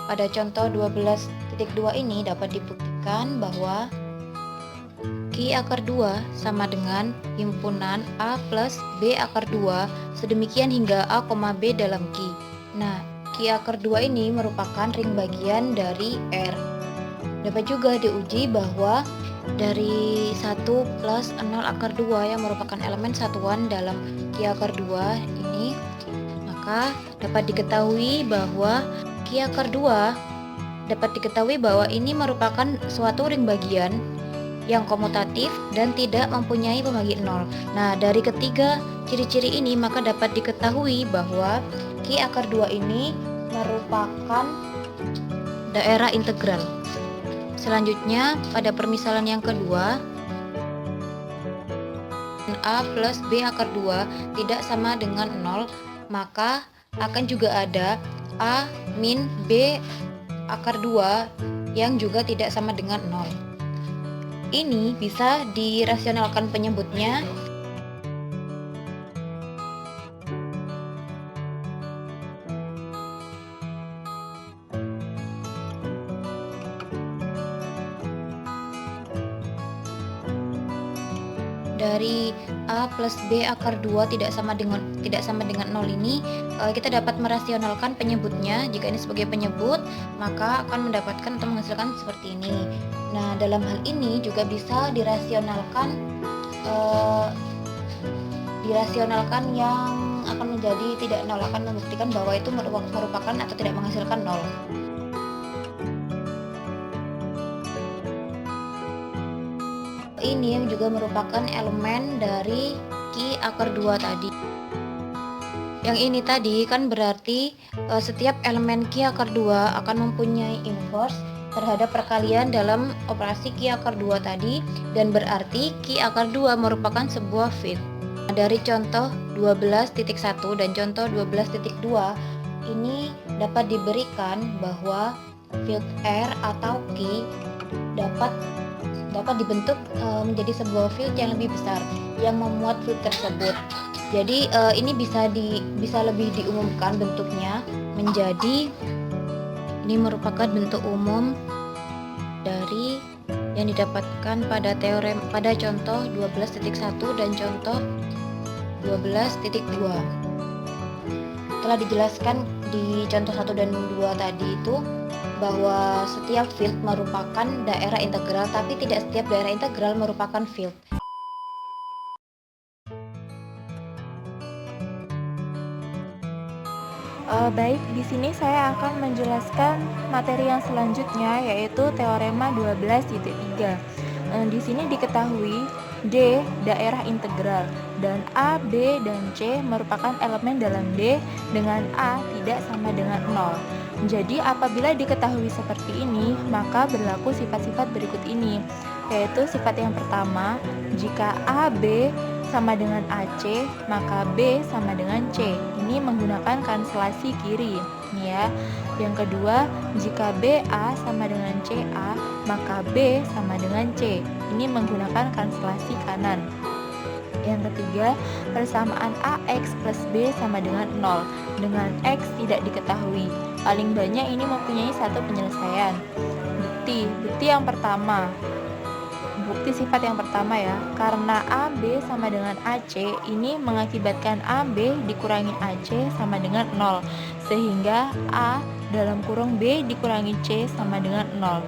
pada contoh 12.2 ini dapat dibuktikan bahwa Q akar 2 sama dengan himpunan A plus B akar 2 sedemikian hingga A, B dalam Q. Nah, Q akar 2 ini merupakan ring bagian dari R. Dapat juga diuji bahwa dari 1 plus 0 akar 2 yang merupakan elemen satuan dalam Q akar 2 ini, maka dapat diketahui bahwa Q akar 2 ini merupakan suatu ring bagian yang komutatif dan tidak mempunyai pembagi 0. Nah, dari ketiga ciri-ciri ini maka dapat diketahui bahwa Q akar 2 ini merupakan daerah integral. Selanjutnya, pada permisalan yang kedua, A plus B akar 2 tidak sama dengan 0, maka akan juga ada A min B akar 2 yang juga tidak sama dengan 0. Ini bisa dirasionalkan penyebutnya dari A plus B akar 2 tidak sama dengan 0 ini, kita dapat merasionalkan penyebutnya. Jika ini sebagai penyebut, maka akan mendapatkan atau menghasilkan seperti ini. Nah, dalam hal ini juga bisa dirasionalkan yang akan menjadi tidak nol, akan membuktikan bahwa itu merupakan atau tidak menghasilkan nol. Ini yang juga merupakan elemen dari Q akar 2 tadi. Yang ini tadi kan berarti setiap elemen Q akar 2 akan mempunyai inverse terhadap perkalian dalam operasi Q akar 2 tadi, dan berarti Q akar 2 merupakan sebuah field. Nah, dari contoh 12.1 dan contoh 12.2 ini dapat diberikan bahwa field R atau Q dapat dibentuk menjadi sebuah field yang lebih besar yang memuat field tersebut. Jadi ini bisa lebih diumumkan bentuknya menjadi, ini merupakan bentuk umum dari yang didapatkan pada contoh 12.1 dan contoh 12.2. Telah dijelaskan di contoh 1 dan 2 tadi itu bahwa setiap field merupakan daerah integral, tapi tidak setiap daerah integral merupakan field. Baik, di sini saya akan menjelaskan materi yang selanjutnya, yaitu teorema 12.3. Di sini diketahui D daerah integral dan A, B, dan C merupakan elemen dalam D dengan A tidak sama dengan 0. Jadi apabila diketahui seperti ini, maka berlaku sifat-sifat berikut ini, yaitu sifat yang pertama, jika A, B sama dengan AC, maka B sama dengan C. Ini menggunakan kanselasi kiri, nih ya. Yang kedua, jika BA sama dengan CA, maka B sama dengan C. Ini menggunakan kanselasi kanan. Yang ketiga, persamaan AX plus B sama dengan 0. Dengan X tidak diketahui. Paling banyak ini mempunyai satu penyelesaian. Bukti yang pertama. Bukti sifat yang pertama ya, karena AB sama dengan AC, ini mengakibatkan AB dikurangi AC sama dengan 0, sehingga A dalam kurung B dikurangi C sama dengan 0.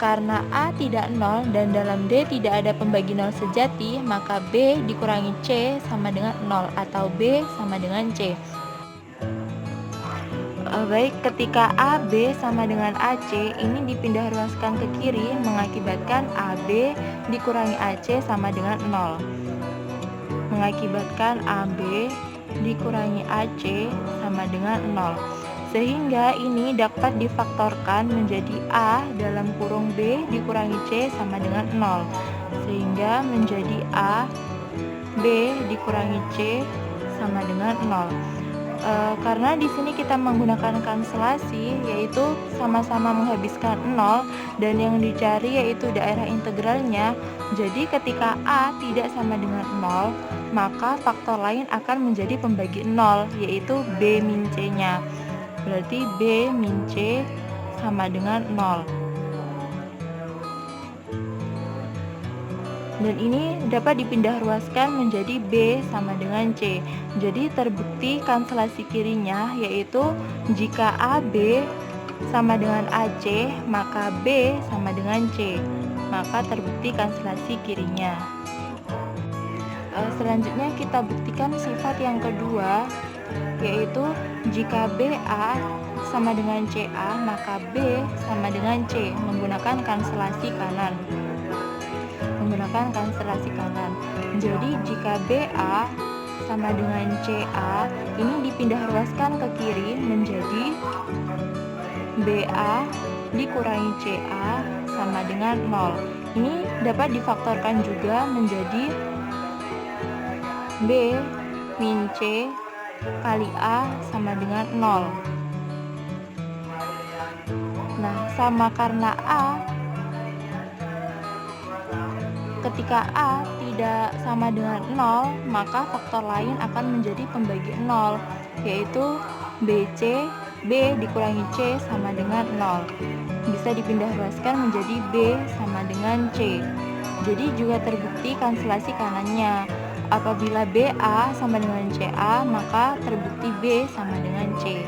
Karena A tidak 0 dan dalam D tidak ada pembagi 0 sejati, maka B dikurangi C sama dengan 0 atau B sama dengan C. Baik, ketika AB sama dengan AC ini dipindah ruaskan ke kiri mengakibatkan AB dikurangi AC sama dengan 0. Mengakibatkan AB dikurangi AC sama dengan 0. Sehingga ini dapat difaktorkan menjadi A dalam kurung B dikurangi C sama dengan 0. Sehingga menjadi A B dikurangi C sama dengan 0. Karena di sini kita menggunakan kanselasi, yaitu sama-sama menghabiskan 0 dan yang dicari yaitu daerah integralnya. Jadi ketika A tidak sama dengan 0, maka faktor lain akan menjadi pembagi 0, yaitu B min C nya. Berarti B min C sama dengan 0. Dan ini dapat dipindah ruaskan menjadi B sama dengan C. Jadi terbukti kanselasi kirinya yaitu jika AB sama dengan AC, maka B sama dengan C. Maka terbukti kanselasi kirinya. Selanjutnya kita buktikan sifat yang kedua, yaitu jika BA sama dengan CA, maka B sama dengan C menggunakan kanselasi kanan. Jadi jika BA sama dengan CA, ini dipindah ruaskan ke kiri menjadi BA dikurangi CA sama dengan 0. Ini dapat difaktorkan juga menjadi B min C kali A sama dengan 0. Nah, sama karena ketika A tidak sama dengan 0, maka faktor lain akan menjadi pembagi 0, yaitu BC, B dikurangi C sama dengan 0. Bisa dipindah ruaskan menjadi B sama dengan C. Jadi juga terbukti kanselasi kanannya. Apabila BA sama dengan CA, maka terbukti B sama dengan C.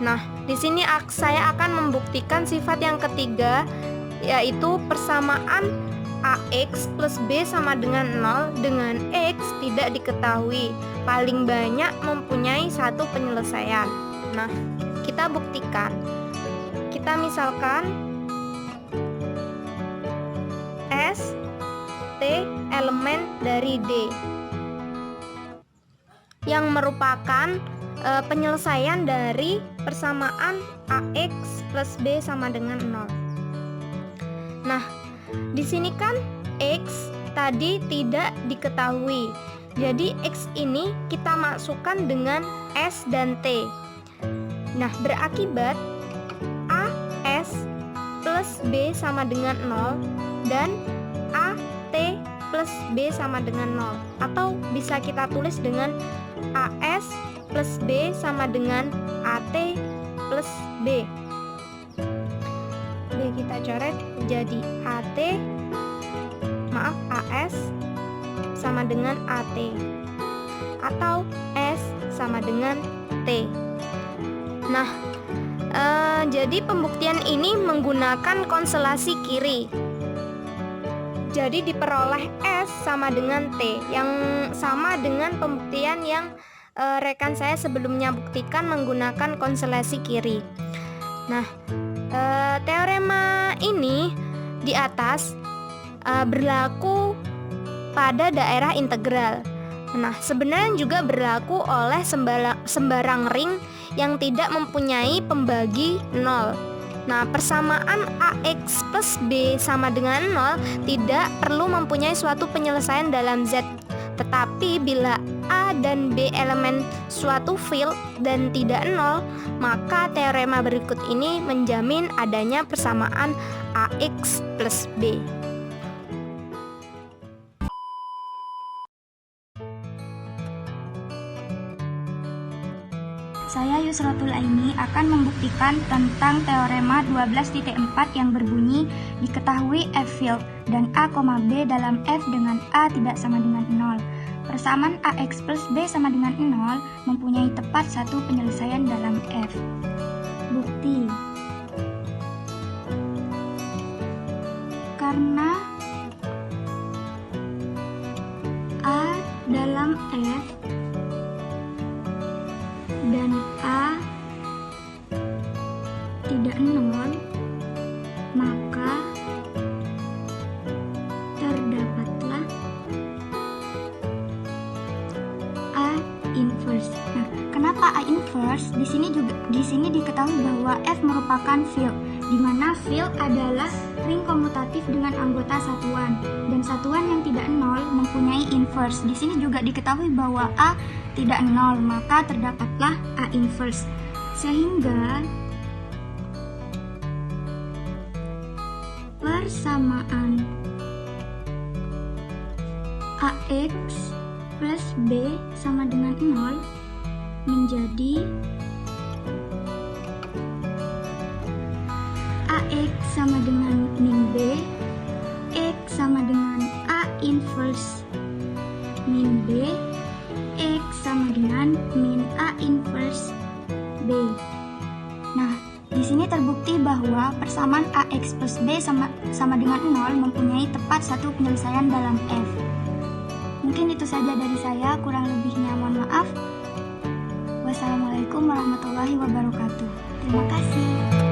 Nah, di sini saya akan membuktikan sifat yang ketiga, yaitu persamaan AX plus B sama dengan 0 dengan X tidak diketahui, paling banyak mempunyai satu penyelesaian. Nah, kita buktikan. Kita misalkan S, T elemen dari D yang merupakan penyelesaian dari persamaan AX plus B sama dengan 0. Nah, di sini kan X tadi tidak diketahui. Jadi X ini kita masukkan dengan S dan T. Nah, berakibat AS plus B sama dengan 0 dan AT plus B sama dengan 0. Atau bisa kita tulis dengan AS plus B sama dengan AT plus B. B kita coret jadi AS sama dengan AT atau S sama dengan T. Nah, jadi pembuktian ini menggunakan konstelasi kiri. Jadi diperoleh S sama dengan T, yang sama dengan pembuktian yang rekan saya sebelumnya buktikan menggunakan konstelasi kiri. Nah, teorema ini di atas berlaku pada daerah integral. Nah, sebenarnya juga berlaku oleh sembarang ring yang tidak mempunyai pembagi 0. Nah, persamaan AX plus B sama dengan 0 tidak perlu mempunyai suatu penyelesaian dalam Z. Tetapi bila A dan B elemen suatu field dan tidak 0, maka teorema berikut ini menjamin adanya persamaan AX plus B. Saya Yusratul Aini akan membuktikan tentang teorema 12.4 yang berbunyi diketahui F field dan A, B dalam F dengan A tidak sama dengan 0. Persamaan AX plus B sama dengan 0 mempunyai tepat satu penyelesaian dalam F. Bukti. Karena A dalam F dan A tidak 0, maka terdapatlah A inverse. Nah, kenapa A inverse? Di sini diketahui bahwa F merupakan field, di mana field adalah ring komutatif dengan anggota satuan, dan satuan yang tidak 0 mempunyai inverse. Di sini juga diketahui bahwa A tidak 0, maka terdapatlah A inverse. Sehingga persamaan AX plus B sama dengan 0 menjadi AX sama dengan min B, X sama dengan A inverse min B, X sama dengan min A inverse B. Nah, di sini terbukti bahwa persamaan AX plus B sama dengan 0 mempunyai tepat satu penyelesaian dalam F. Mungkin itu saja dari saya, kurang lebihnya mohon maaf. Wassalamualaikum warahmatullahi wabarakatuh. Terima kasih.